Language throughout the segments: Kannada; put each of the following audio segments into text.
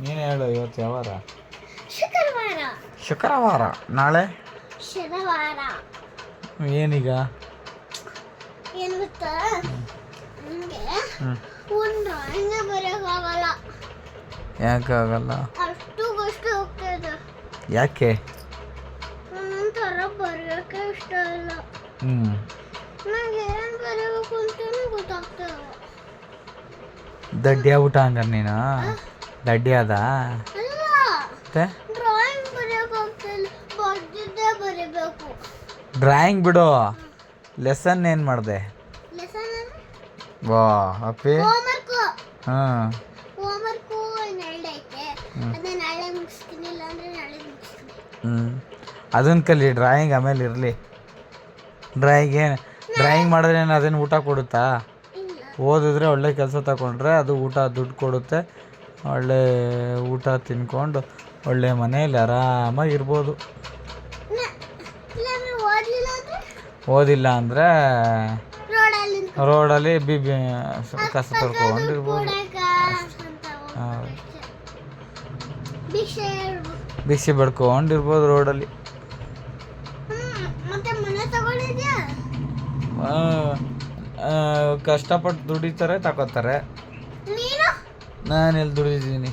ನೀನು ಹೇಳು, ಇವತ್ತು ಯಾವಾರ? ಶುಕ್ರವಾರ. ಶುಕ್ರವಾರ. ನಾಳೆ ಶನಿವಾರ. ಏನೀಗ? ಏನು ಗೊತ್ತಾ, ನನಗೆ ಒಂದು ಡ್ರಾಯಿಂಗ್ ಬರೆಯೋಕ್ಕಾಗಲ್ಲ. ಯಾಕೆ ಆಗಲ್ಲ? ಅಷ್ಟು ಹೋಗ್ತದೆ. ಯಾಕೆ? ಒಂಥರ ಬರೆಯೋಕ್ಕೆ ಇಷ್ಟ ಇಲ್ಲ. ನನಗೆ ಏನು ಬರೆಯಬೇಕು ಅಂತಲೂ ಗೊತ್ತಾಗ್ತದೆ. ದಡ್ಡಿ ಆಗ್ಬಿಟ್ಟ ಹಂಗಾರೆ ನೀನು? ದಡ್ಡಿ ಅದ? ಅಲ್ಲ, ಮತ್ತೆ ಡ್ರಾಯಿಂಗ್ ಬರೆಯೋಕ್ಕಾಗ್ತಿಲ್ಲ, ಬರ್ದಿದ್ದೇ ಬರೀಬೇಕು. ಡ್ರಾಯಿಂಗ್ ಬಿಡು, ಲೆಸನ್ ಏನು ಮಾಡಿದೆ? ಲೆಸನ್ ವಾ ಅಪ್ಪಿ. ಹೋಮ್ವರ್ಕು. ಹಾಂ, ಹೋಮ್ವರ್ಕು ನಾಳೆ ಐತೆ, ಅದನ್ನ ನಾಳೆ ಮುಗಿಸ್ತೀನಿ, ಇಲ್ಲ ಅಂದರೆ ನಾಳೆ ಮುಗಿಸ್ತೀನಿ. ಅದನ್ನ ಕಲಿ, ಡ್ರಾಯಿಂಗ್ ಆಮೇಲೆ ಇರಲಿ. ಡ್ರಾಯಿಂಗ್ ಮಾಡಿದ್ರೆ ಅದನ್ನು ಊಟ ಕೊಡುತ್ತಾ? ಇಲ್ಲ. ಓದಿದ್ರೆ ಒಳ್ಳೆ ಕೆಲಸ ತಗೊಂಡ್ರೆ ಅದು ಊಟ ದುಡ್ಡು ಕೊಡುತ್ತೆ. ಒಳ್ಳೆ ಊಟ ತಿನ್ಕೊಂಡು ಒಳ್ಳೆ ಮನೇಲಿ ಆರಾಮಾಗಿರ್ಬೋದು. ಓದಿಲ್ಲ ಅಂದರೆ ರೋಡಲ್ಲಿ ಕಸ ತೊಳ್ಕೊಂಡಿರ್ಬೋದು. ಭಿಕ್ಷೆ ಬೆಳ್ಕೊಂಡಿರ್ಬೋದು ರೋಡಲ್ಲಿ. ಕಷ್ಟಪಟ್ಟು ದುಡಿತಾರೆ, ತಗೋತಾರೆ. ನಾನು ಎಲ್ಲಿ ದುಡಿದ್ದೀನಿ?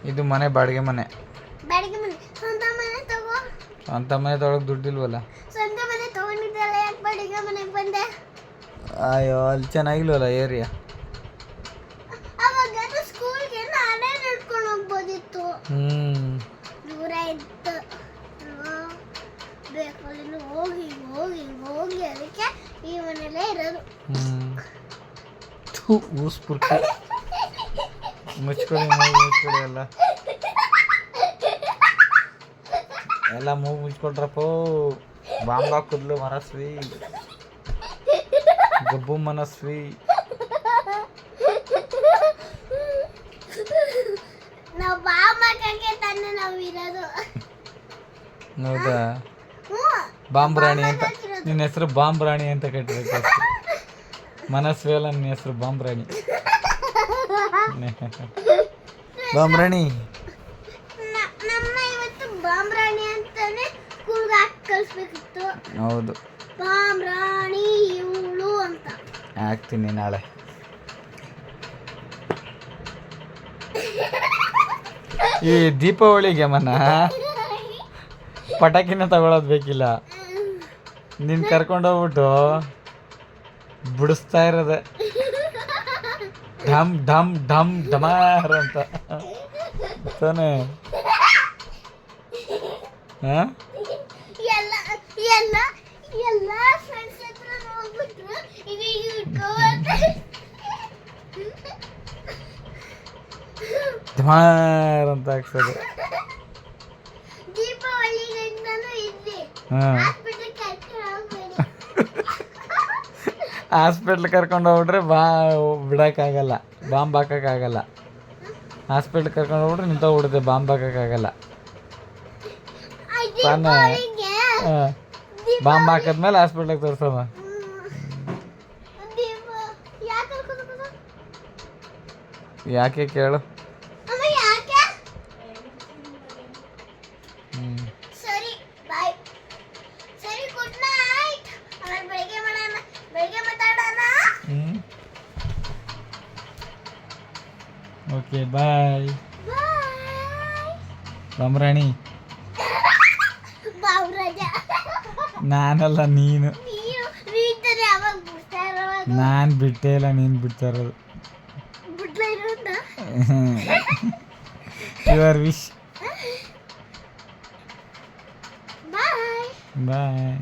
ಇದು ಮನೆ, ಬಾಡಿಗೆ ಮನೆ. ಸ್ವಂತ ಮನೆ ತೊಗೊಳಕ್ ದುಡ್ಡಿಲ್ವಲ್ಲ. ಅಯ್ಯೋ, ಅಲ್ಲಿ ಚೆನ್ನಾಗಿಲ್ವಲ್ಲ ಏರಿಯಾ. ದೂರ ಇತ್ತು, ಹೋಗಿ ಅದಕ್ಕೆ ಈ ಮನೇಲೇ ಇರೋದು. ಊಸ್ಪುರ್ಕಿ ಮುಚ್ಕೊಳ್ಳಿ ಎಲ್ಲ ಮೂಗು ಮುಚ್ಕೊಳ್ರಪ್ಪ. ಬಾಂಬ್ ಹಾಕಿದ್ಲು ಮನಸ್ವಿ, ಗಬ್ಬು ಮನಸ್ವಿ. ನಾವು ಬಾಂಬ್ ಹಾಕಕ್ಕೆ ತಾನೇ ನಾವು ಇರೋದು. ಹೌದಾ? ಬಾಂಬ್ ರಾಣಿ ಅಂತ ನಿನ್ನ ಹೆಸರು ಬಾಂಬ್ ರಾಣಿ ಅಂತ ಕಟ್ಟಿದ್ರೆ ಮನಸ್ವಿ ಅಲ್ಲ, ನಿನ್ನ ಹೆಸರು ಬಾಂಬ್ ರಾಣಿ. ಬಾಂಬ್ ರಾಣಿ ನಮ್ಮ ಇವತ್ತು ಬಾಂಬ್ ರಾಣಿ ಅಂತಾನೆ ಸ್ಕೂಲ್ಗೆ ಹಾಕಿ ಕಳಿಸ್ಬೇಕಿತ್ತು. ಹೌದು, ಬಾಂಬ್ ರಾಣಿ ಇವಳು ಅಂತ ಹಾಕ್ತೀನಿ ನಾಳೆ. ಈ ದೀಪಾವಳಿಗೆ ಮನ ಪಟಾಕಿನ ತಗೊಳೋದು ಬೇಕಿಲ್ಲ, ನೀನು ಕರ್ಕೊಂಡೋಗ್ಬಿಟ್ಟು ಬಿಡಿಸ್ತಾ ಇರೋದೆ ಢಮ್ ಢಮ್ ಢಮ್ ಢಮಾರ್ ಅಂತ ತಾನೇ? ಹಾಂ, ಎಲ್ಲ ಫ್ರೆಂಡ್ಸ್ ಹತ್ರ ಹೋಗ್ಬಿಟ್ರು ಧಮಾರ್ ಅಂತ ಹಾಕ್ಸೋದು. ದೀಪಾವಳಿಗೆ ನಾನು ಇದ್ದೆ. ಹಾಂ, ಹಾಸ್ಪಿಟ್ಲ್ ಕರ್ಕೊಂಡು ಹೋಗ್ಬಿಟ್ರೆ ಬಿಡೋಕ್ಕಾಗಲ್ಲ, ಬಾಂಬ್ ಹಾಕೋಕ್ಕಾಗಲ್ಲ. ಹಾಸ್ಪಿಟ್ಲ್ ಕರ್ಕೊಂಡು ಹೋಗ್ಬಿಟ್ರೆ ನಿಂತೋಗ್ಬಿಡುತ್ತೆ, ಬಾಂಬ್ ಹಾಕೋಕ್ಕಾಗಲ್ಲ ತಾನೇ? ಹಾಂ, ಬಾಂಬ್ ಹಾಕಿದ್ಮೇಲೆ ಹಾಸ್ಪಿಟ್ಲಿಗೆ ತೋರಿಸೋಣ. ಯಾಕೆ ಕೇಳು? ಸರಿ, ಬಾಯ್. ಸರಿ, ಗುಡ್ ನೈಟ್. ಆಮೇಲೆ ಬೆಳಿಗ್ಗೆ ಮಾತಾಡೋಣ. ಓಕೆ, ಬಾಯ್. ಬಾಂಬ್ರಾಣಿ. ನಾನಲ್ಲ, ನೀನು. ನಾನು ಬಿಟ್ಟೇ ಇಲ್ಲ, ನೀನು ಬಿಡ್ತಾ ಇರೋದು. Your wish. ಬಾಯ್. ಬಾಯ್.